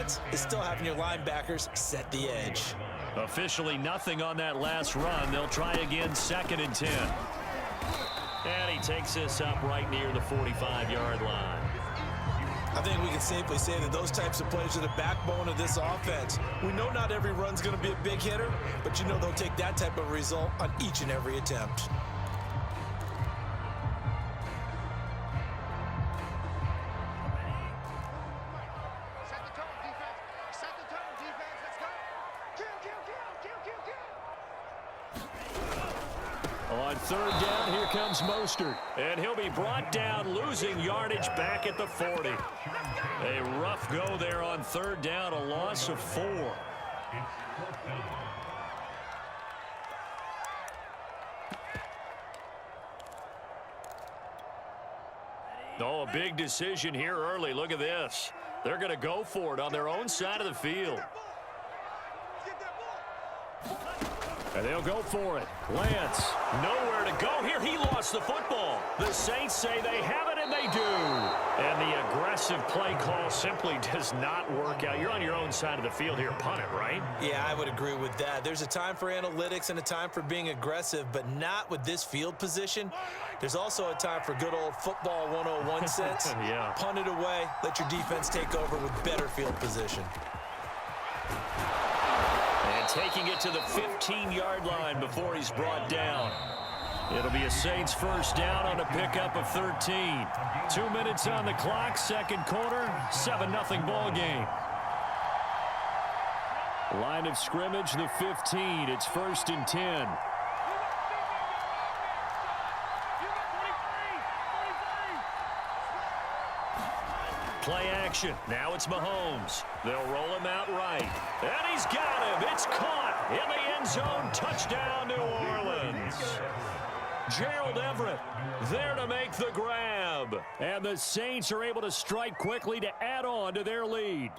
defense is still having your linebackers set the edge. Officially nothing on that last run. They'll try again, 2nd and 10. And he takes this up right near the 45-yard line. I think we can safely say that those types of plays are the backbone of this offense. We know not every run's going to be a big hitter, but you know they'll take that type of result on each and every attempt. On 3rd down, here comes Mostert. And he'll be brought down, losing yardage back at the 40. A rough go there on 3rd down, a loss of 4. Oh, a big decision here early. Look at this. They're going to go for it on their own side of the field. And they'll go for it. Lance, nowhere to go here. He lost the football. The Saints say they have it, and they do. And the aggressive play call simply does not work out. You're on your own side of the field here. Punt it, right? Yeah, I would agree with that. There's a time for analytics and a time for being aggressive, but not with this field position. There's also a time for good old football 101 sense. Yeah. Punt it away. Let your defense take over with better field position. And taking it to the 15-yard line before he's brought down. It'll be a Saints 1st down on a pickup of 13. 2 minutes on the clock, 2nd quarter, 7-0 ball game. Line of scrimmage, the 15. It's 1st and 10. Play action. Now it's Mahomes. They'll roll him out right. And he's got him. It's caught in the end zone. Touchdown, New Orleans. Gerald Everett there to make the grab. And the Saints are able to strike quickly to add on to their lead.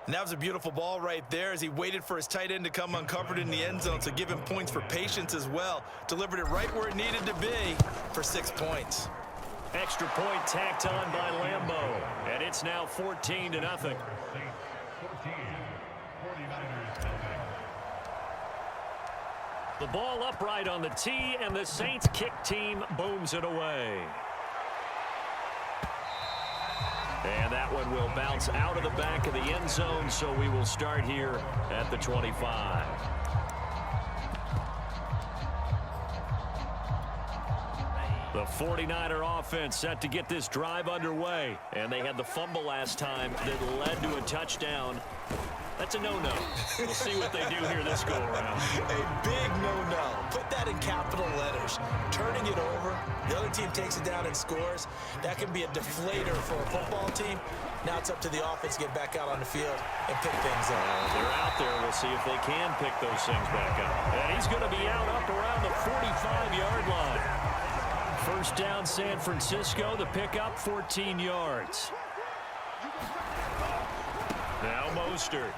And that was a beautiful ball right there as he waited for his tight end to come uncovered in the end zone, so give him points for patience as well. Delivered it right where it needed to be for 6 points. Extra point tacked on by Lambeau. And it's now 14-0. The ball upright on the tee, and the Saints kick team booms it away. And that one will bounce out of the back of the end zone, so we will start here at the 25. The 49er offense set to get this drive underway. And they had the fumble last time that led to a touchdown. That's a no-no. We'll see what they do here this go-around. A big no-no. Put that in capital letters. Turning it over, the other team takes it down and scores. That can be a deflator for a football team. Now it's up to the offense to get back out on the field and pick things up. They're out there. We'll see if they can pick those things back up. And he's going to be out up around the 45-yard line. 1st down, San Francisco. The pickup, 14 yards. Now Mostert.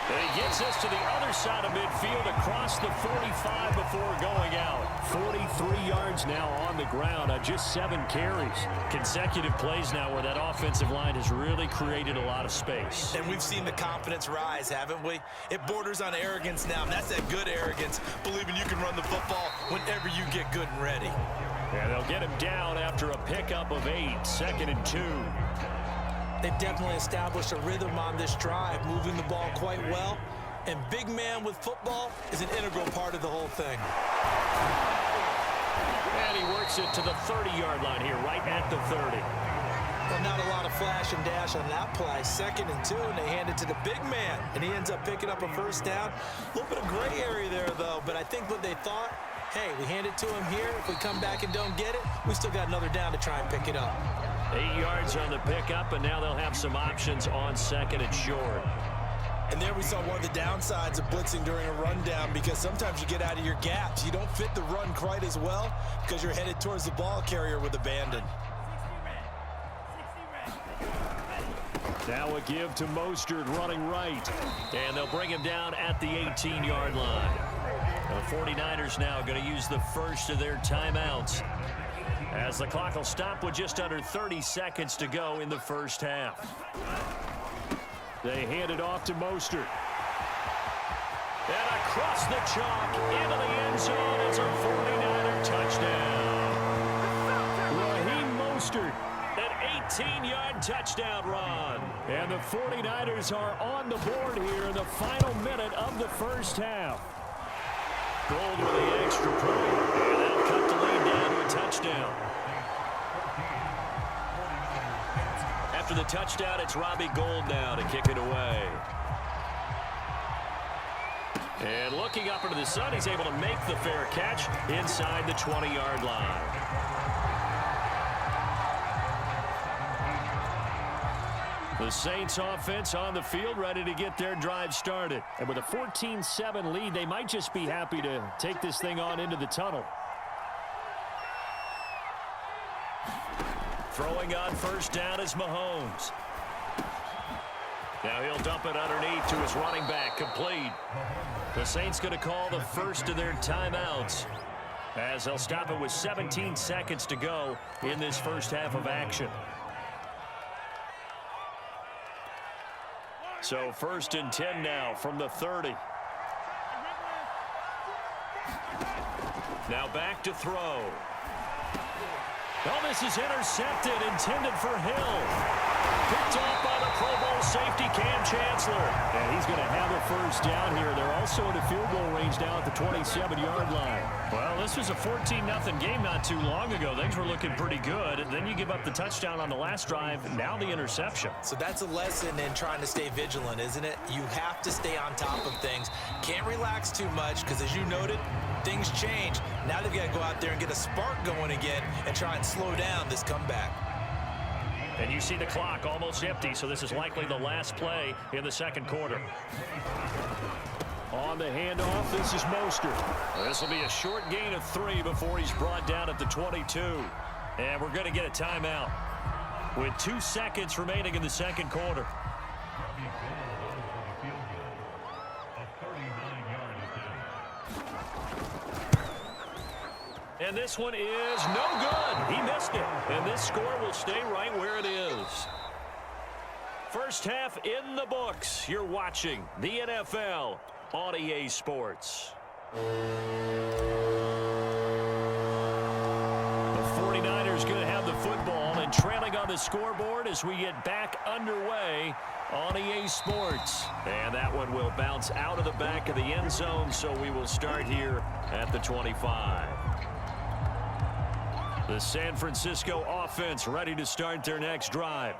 And he gets us to the other side of midfield across the 45 before going out. 43 yards now on the ground on just 7 carries. Consecutive plays now where that offensive line has really created a lot of space. And we've seen the confidence rise, haven't we? It borders on arrogance now, and that's that good arrogance, believing you can run the football whenever you get good and ready. And they'll get him down after a pickup of 8, 2nd and 2. They've definitely established a rhythm on this drive, moving the ball quite well. And big man with football is an integral part of the whole thing. And he works it to the 30-yard line here, right at the 30. Well, not a lot of flash and dash on that play. 2nd and 2, and they hand it to the big man. And he ends up picking up a 1st down. A little bit of gray area there, though. But I think what they thought, hey, we hand it to him here. If we come back and don't get it, we still got another down to try and pick it up. 8 yards on the pickup, and now they'll have some options on 2nd and short. And there we saw one of the downsides of blitzing during a rundown, because sometimes you get out of your gaps. You don't fit the run quite as well because you're headed towards the ball carrier with abandon. Now a give to Mostert running right. And they'll bring him down at the 18-yard line. The 49ers now going to use the first of their timeouts As the clock will stop with just under 30 seconds to go in the first half. They hand it off to Mostert. And across the chalk into the end zone. It's a 49er touchdown. Raheem Mostert, an 18-yard touchdown run. And the 49ers are on the board here in the final minute of the first half. Gold with the extra point. And that'll cut the lead down to a touchdown. After the touchdown, it's Robbie Gould now to kick it away. And looking up into the sun, he's able to make the fair catch inside the 20-yard line. The Saints offense on the field ready to get their drive started. And with a 14-7 lead, they might just be happy to take this thing on into the tunnel. Throwing on first down is Mahomes. Now he'll dump it underneath to his running back, complete. The Saints going to call the first of their timeouts as they'll stop it with 17 seconds to go in this first half of action. So 1st and 10 now from the 30. Now back to throw. Oh, this is intercepted, intended for Hill. Picked off by the Pro Bowl safety, Cam Chancellor. And he's going to have a first down here. They're also in a field goal range now at the 27-yard line. Well, this was a 14-0 game not too long ago. Things were looking pretty good. And then you give up the touchdown on the last drive, now the interception. So that's a lesson in trying to stay vigilant, isn't it? You have to stay on top of things. Can't relax too much because, as you noted, things change. Now they've got to go out there and get a spark going again and try and slow down this comeback. And you see the clock almost empty, so this is likely the last play in the second quarter. On the handoff, this is Mostert. This will be a short gain of 3 before he's brought down at the 22. And we're going to get a timeout with 2 seconds remaining in the second quarter. And this one is no good. He missed it. And this score will stay right where it is. First half in the books. You're watching the NFL on EA Sports. The 49ers going to have the football and trailing on the scoreboard as we get back underway on EA Sports. And that one will bounce out of the back of the end zone, so we will start here at the 25. The San Francisco offense ready to start their next drive.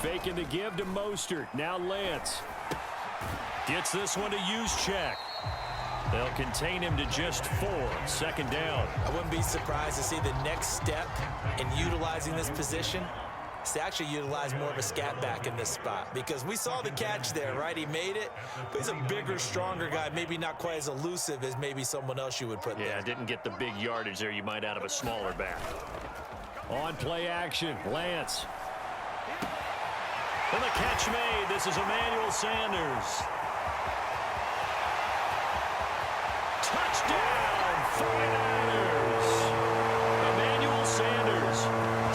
Faking the give to Mostert. Now Lance. Gets this one to Juszczyk. They'll contain him to just 4. Second down. I wouldn't be surprised to see the next step in utilizing this position is to actually utilize more of a scat back in this spot, because we saw the catch there, right? He made it, but he's a bigger, stronger guy, maybe not quite as elusive as maybe someone else you would put there. Yeah, didn't get the big yardage there you might out of a smaller back. On play action, Lance. And the catch made. This is Emmanuel Sanders. Touchdown, 49ers. Emmanuel Sanders,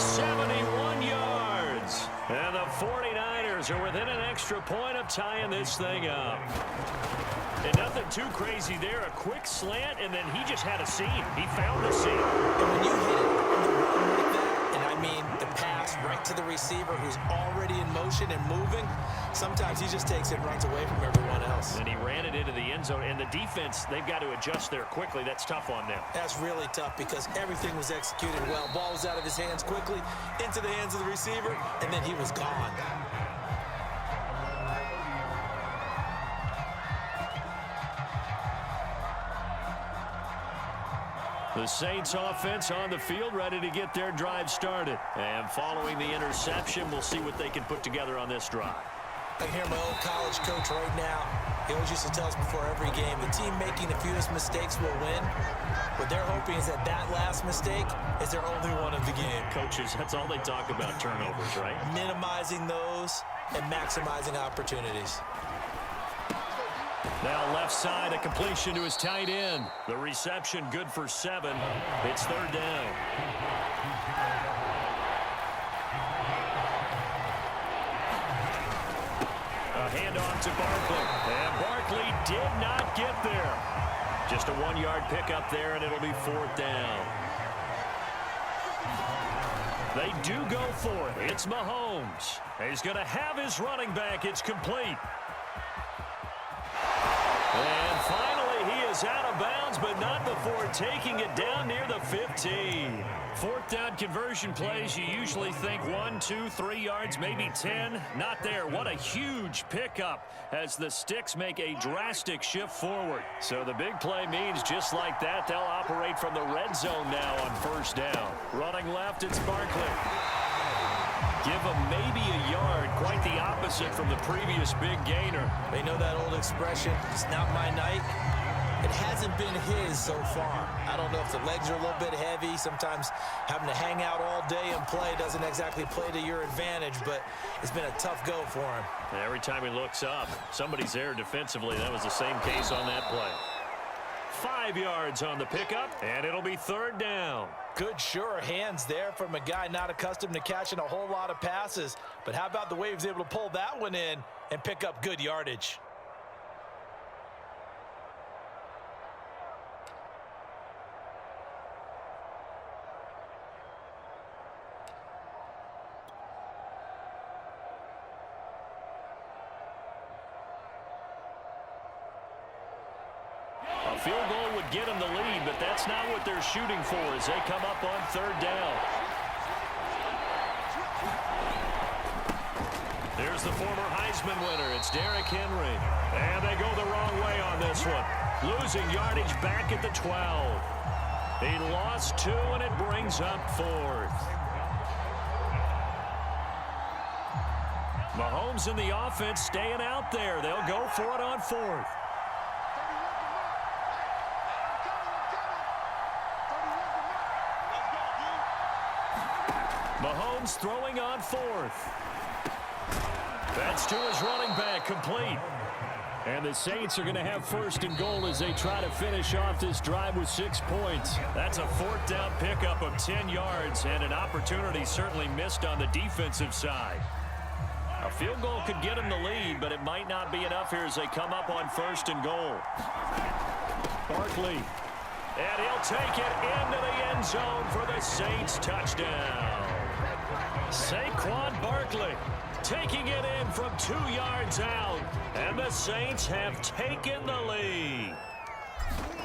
71 yards. And the 49ers are within an extra point of tying this thing up. And nothing too crazy there. A quick slant, and then he just had a seam. He found the seam. And when you hit it on the run like that, and I mean the pass right to the receiver who's already in motion and moving, sometimes he just takes it and runs away from everyone else. And he ran it into the end zone. And the defense, they've got to adjust there quickly. That's tough on them. That's really tough because everything was executed well. Ball was out of his hands quickly, into the hands of the receiver, and then he was gone. The Saints offense on the field ready to get their drive started. And following the interception, we'll see what they can put together on this drive. I can hear my old college coach right now. He always used to tell us before every game, the team making the fewest mistakes will win. What they're hoping is that that last mistake is their only one of the game. Coaches, that's all they talk about, turnovers, right? Minimizing those and maximizing opportunities. Now left side, a completion to his tight end. The reception good for 7. It's third down. A handoff to Barkley. And Barkley did not get there. Just a 1-yard pickup there, and it'll be fourth down. They do go for it. It's Mahomes. He's going to have his running back. It's complete. And finally, he is out of bounds, but not before taking it down near the 15. Fourth down conversion plays, you usually think 1, 2, 3 yards, maybe 10. Not there. What a huge pickup as the sticks make a drastic shift forward. So the big play means just like that, they'll operate from the red zone now on first down. Running left, it's Barkley. Give him maybe a yard, quite the opposite from the previous big gainer. They know that old expression, it's not my night. It hasn't been his so far. I don't know if the legs are a little bit heavy. Sometimes having to hang out all day and play doesn't exactly play to your advantage, but it's been a tough go for him. And every time he looks up, somebody's there defensively. That was the same case on that play. 5 yards on the pickup, and it'll be third down. Good, sure hands there from a guy not accustomed to catching a whole lot of passes. But how about the way he was able to pull that one in and pick up good yardage? A field goal would get them the lead, but that's not what they're shooting for as they come up on third down. Here's the former Heisman winner. It's Derrick Henry. And they go the wrong way on this one. Losing yardage back at the 12. He lost 2, and it brings up 4th. Mahomes and the offense staying out there. They'll go for it on 4th. Mahomes throwing on 4th. That's to his running back, complete. And the Saints are going to have first and goal as they try to finish off this drive with 6 points. That's a fourth down pickup of 10 yards and an opportunity certainly missed on the defensive side. A field goal could get them the lead, but it might not be enough here as they come up on first and goal. Barkley. And he'll take it into the end zone for the Saints touchdown. Saquon Barkley taking it in from 2 yards out, and the Saints have taken the lead.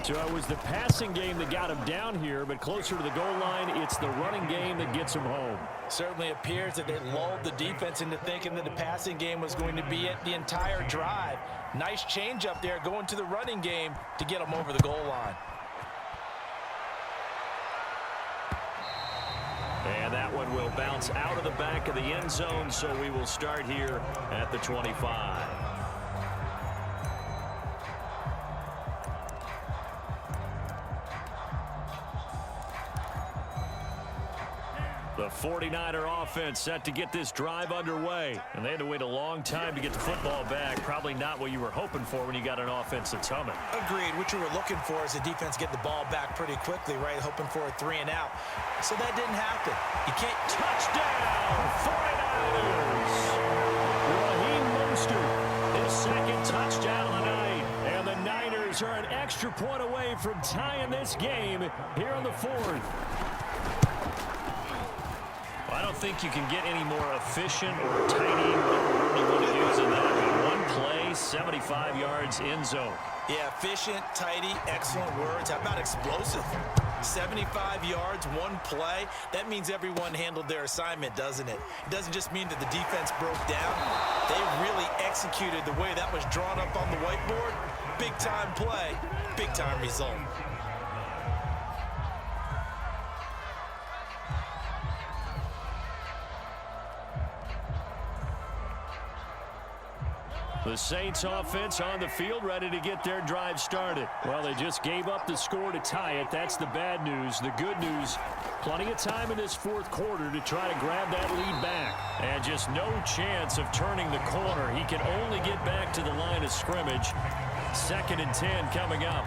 So it was the passing game that got him down here, but closer to the goal line, it's the running game that gets him home. Certainly appears that they lulled the defense into thinking that the passing game was going to be it the entire drive. Nice change up there going to the running game to get them over the goal line. And that one will bounce out of the back of the end zone, so we will start here at the 25. The 49er offense set to get this drive underway. And they had to wait a long time to get the football back. Probably not what you were hoping for when you got an offense that's humming. Agreed. What you were looking for is the defense get the ball back pretty quickly, right? Hoping for a 3 and out. So that didn't happen. You can't. Touchdown, 49ers. Raheem Mostert, his second touchdown of the night. And the Niners are an extra point away from tying this game here in the 4th. I don't think you can get any more efficient or tidy, whatever word you want to use in that. One play, 75 yards in zone. Yeah, efficient, tidy, excellent words. How about explosive? 75 yards, one play. That means everyone handled their assignment, doesn't it? It doesn't just mean that the defense broke down. They really executed the way that was drawn up on the whiteboard. Big-time play, big-time result. The Saints offense on the field ready to get their drive started. Well, they just gave up the score to tie it. That's the bad news. The good news, plenty of time in this 4th quarter to try to grab that lead back. And just no chance of turning the corner. He can only get back to the line of scrimmage. 2nd and 10 coming up.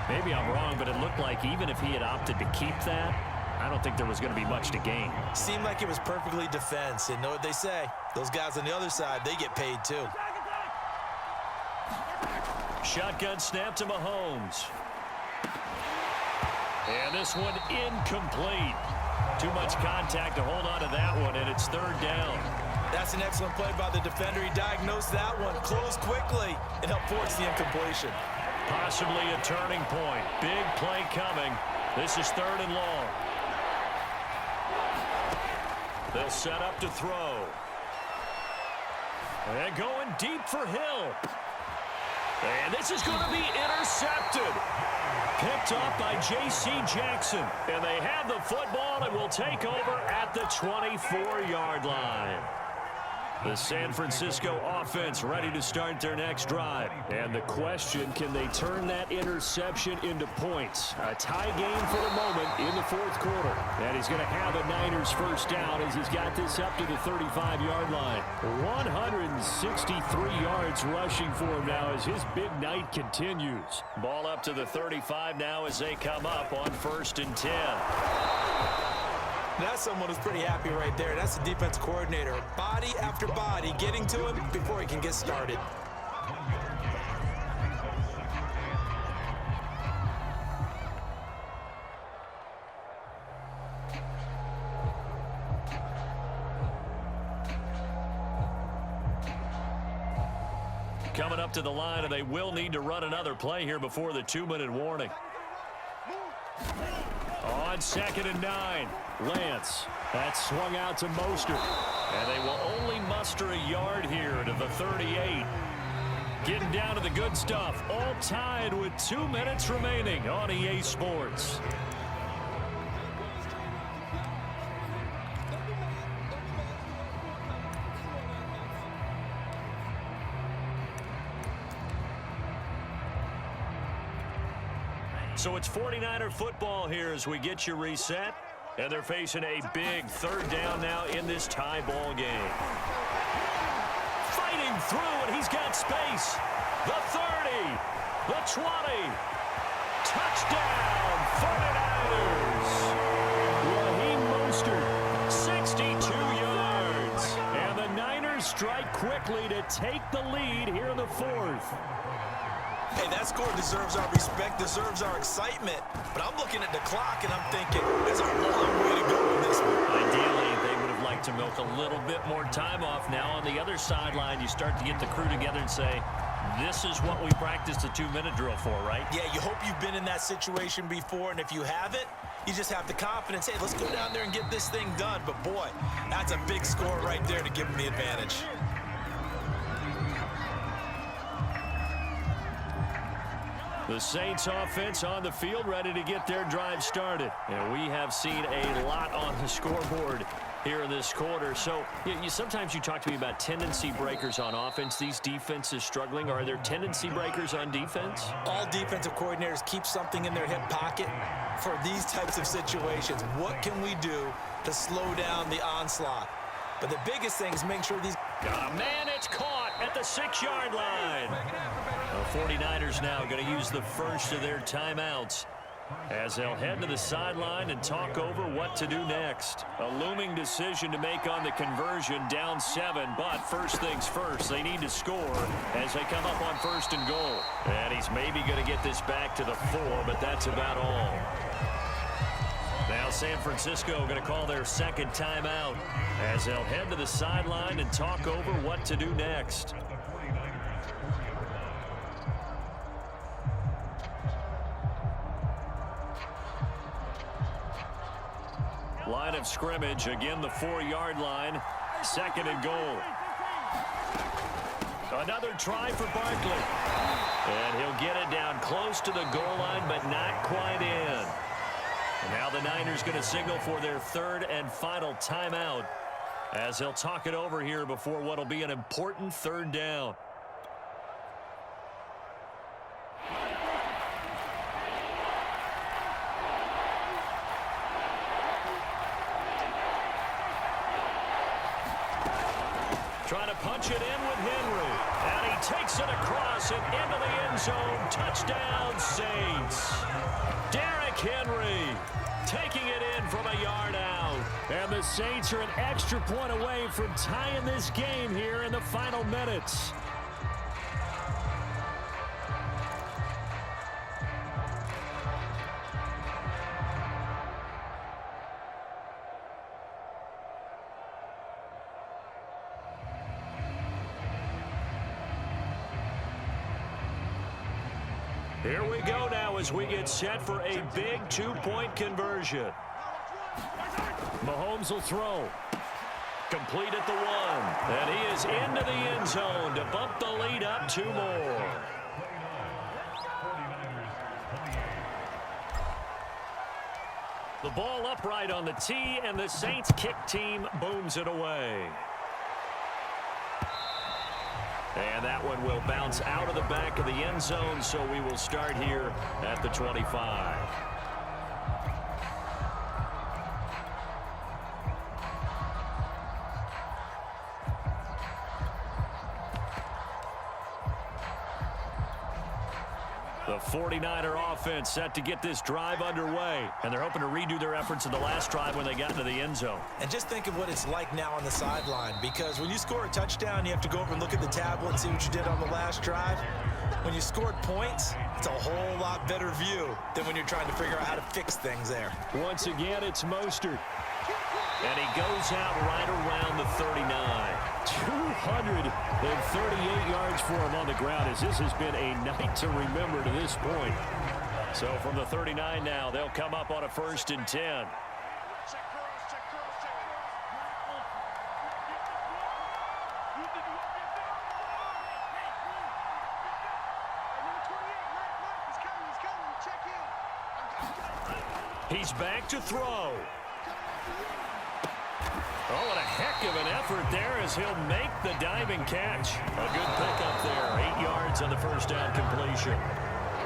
Maybe I'm wrong, but it looked like even if he had opted to keep that, I don't think there was going to be much to gain. Seemed like it was perfectly defense. And know what they say? Those guys on the other side, they get paid too. Shotgun snap to Mahomes. And this one incomplete. Too much contact to hold on to that one, and it's 3rd down. That's an excellent play by the defender. He diagnosed that one, closed quickly, and helped force the incompletion. Possibly a turning point. Big play coming. This is 3rd and long. They'll set up to throw. And going deep for Hill. And this is going to be intercepted. Picked off by J.C. Jackson. And they have the football and will take over at the 24-yard line. The San Francisco offense ready to start their next drive. And the question, can they turn that interception into points? A tie game for the moment in the 4th quarter. And he's going to have a Niners first down as he's got this up to the 35-yard line. 163 yards rushing for him now as his big night continues. Ball up to the 35 now as they come up on 1st and 10. That's someone who's pretty happy right there. That's the defense coordinator. Body after body getting to him before he can get started. Coming up to the line, and they will need to run another play here before the 2-minute warning. On 2nd and 9, Lance. That's swung out to Mostert. And they will only muster a yard here to the 38. Getting down to the good stuff. All tied with 2 minutes remaining on EA Sports. So it's 49er football here as we get you reset. And they're facing a big 3rd down now in this tie ball game. Fighting through, and he's got space. The 30, the 20. Touchdown, 49ers. Raheem Mostert, 62 yards. And the Niners strike quickly to take the lead here in the 4th. Hey, that score deserves our respect, deserves our excitement. But I'm looking at the clock, and I'm thinking, there's a long way to go in this one. Ideally, they would have liked to milk a little bit more time off. Now on the other sideline, you start to get the crew together and say, this is what we practiced the 2-minute drill for, right? Yeah, you hope you've been in that situation before, and if you haven't, you just have the confidence, hey, let's go down there and get this thing done. But, boy, that's a big score right there to give them the advantage. The Saints offense on the field ready to get their drive started. And we have seen a lot on the scoreboard here in this quarter. So sometimes you talk to me about tendency breakers on offense. These defenses struggling. Are there tendency breakers on defense? All defensive coordinators keep something in their hip pocket for these types of situations. What can we do to slow down the onslaught? But the biggest thing is make sure these... Man, it's caught at the 6-yard line. The 49ers now going to use the first of their timeouts as they'll head to the sideline and talk over what to do next. A looming decision to make on the conversion, down 7, but first things first, they need to score as they come up on 1st and goal. And he's maybe going to get this back to the 4, but that's about all. Now San Francisco going to call their 2nd timeout as they'll head to the sideline and talk over what to do next. Line of scrimmage, again the 4-yard line, 2nd and goal. Another try for Barkley. And he'll get it down close to the goal line, but not quite in. And now the Niners going to signal for their 3rd and final timeout as they'll talk it over here before what will be an important 3rd down. Trying to punch it in with Henry. And he takes it across and into the end zone. Touchdown, Saints. Derrick Henry taking it in from a yard out. And the Saints are an extra point away from tying this game here in the final minutes. Here we go now as we get set for a big two-point conversion. Mahomes will throw. Complete at the 1. And he is into the end zone to bump the lead up 2 more. The ball upright on the tee, and the Saints kick team booms it away. And that one will bounce out of the back of the end zone, so we will start here at the 25. The 49er offense set to get this drive underway, and they're hoping to redo their efforts in the last drive when they got into the end zone. And just think of what it's like now on the sideline, because when you score a touchdown, you have to go over and look at the tablet and see what you did on the last drive. When you scored points, it's a whole lot better view than when you're trying to figure out how to fix things there. Once again, it's Mostert. And he goes out right around the 39. 238 yards for him on the ground, as this has been a night to remember to this point. So from the 39 now, they'll come up on a 1st and 10. He's back to throw. Oh, and a heck of an effort there as he'll make the diving catch. A good pickup there. 8 yards on the first down completion.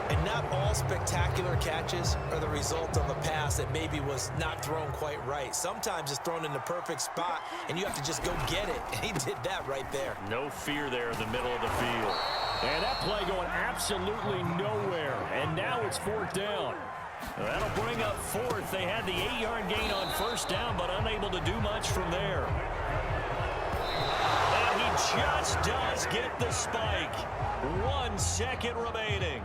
And not all spectacular catches are the result of a pass that maybe was not thrown quite right. Sometimes it's thrown in the perfect spot, and you have to just go get it. And he did that right there. No fear there in the middle of the field. And that play going absolutely nowhere. And now it's 4th down. That'll bring up 4th. They had the 8-yard gain on 1st down, but unable to do much from there. And he just does get the spike. 1 second remaining.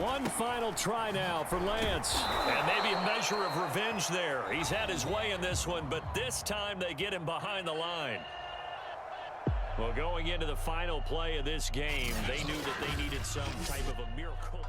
One final try now for Lance. And maybe a measure of revenge there. He's had his way in this one, but this time they get him behind the line. Well, going into the final play of this game, they knew that they needed some type of a miracle.